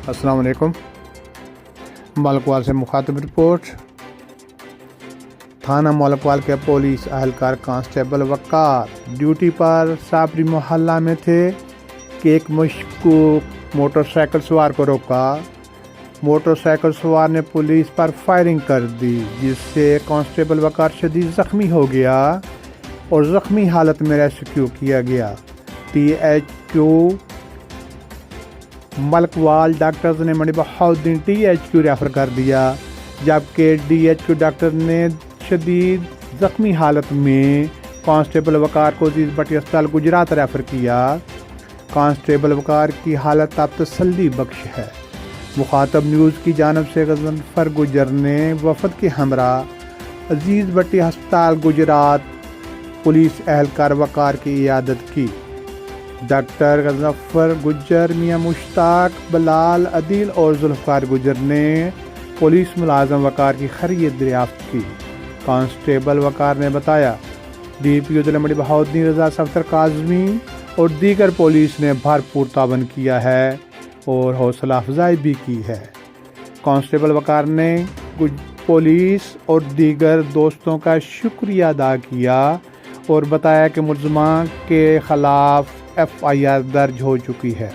अस्सलाम वालेकुम। मलकवाल से मुखातिब रिपोर्ट। थाना मलकवाल के पुलिस अहलकार कांस्टेबल वकार ड्यूटी पर साबरी मोहल्ला में थे कि एक मशकूक मोटरसाइकिल सवार को रोका। मोटरसाइकिल सवार ने पुलिस पर फायरिंग कर दी, जिससे कांस्टेबल वकार शदीद ज़ख्मी हो गया और ज़ख्मी हालत में रेस्क्यू किया गया। THQ मलकवाल डॉक्टर्स ने मंडी बहाउद्दीन THQ रेफ़र कर दिया, जबकि DHQ डॉक्टर ने शदीद ज़ख्मी हालत में कांस्टेबल वकार को अजीज़ भट्टी अस्पताल गुजरात रेफ़र किया। कांस्टेबल वकार की हालत अब तसल्ली बख्श है। मुखातब न्यूज़ की जानब से गज़नफ़र गुजर ने वफ़द के हमरा अजीज़ भट्टी अस्पताल गुजरात पुलिस एहलकार वकार की इयादत की। डॉक्टर गज़नफ़र गुजर, मियाँ मुश्ताक, बलाल, अदील और जुल्फ़कार गुजर ने पुलिस मुलाज़म वकार की खैरियत दरियाफ्त की। कांस्टेबल वकार ने बताया, DPO ज़िला मंडी बहाउद्दीन रज़ा सफ्तर काज़मी और दीगर पुलिस ने भरपूर तावन किया है और हौसला अफजाई भी की है। कांस्टेबल वकार ने पुलिस और दीगर दोस्तों का शुक्रिया अदा किया और बताया कि मुलज़िमा के ख़िलाफ़ FIR दर्ज हो चुकी है।